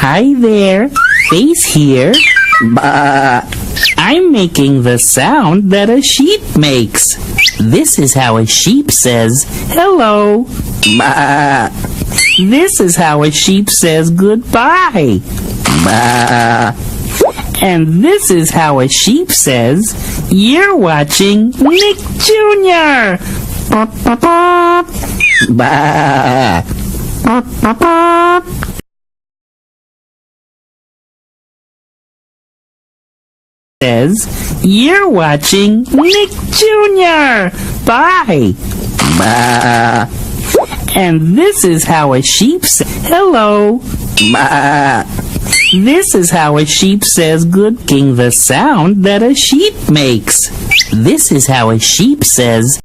Hi there, Face here. Bah. I'm making the sound that a sheep makes. This is how a sheep says hello. Bah. This is how a sheep says goodbye. Bah. And this is how a sheep says, you're watching Nick Jr. Bah. Says, you're watching Nick Jr. Bye. Bah. And this is how a sheep says hello. Bah. This is how a sheep says good king, the sound that a sheep makes. This is how a sheep says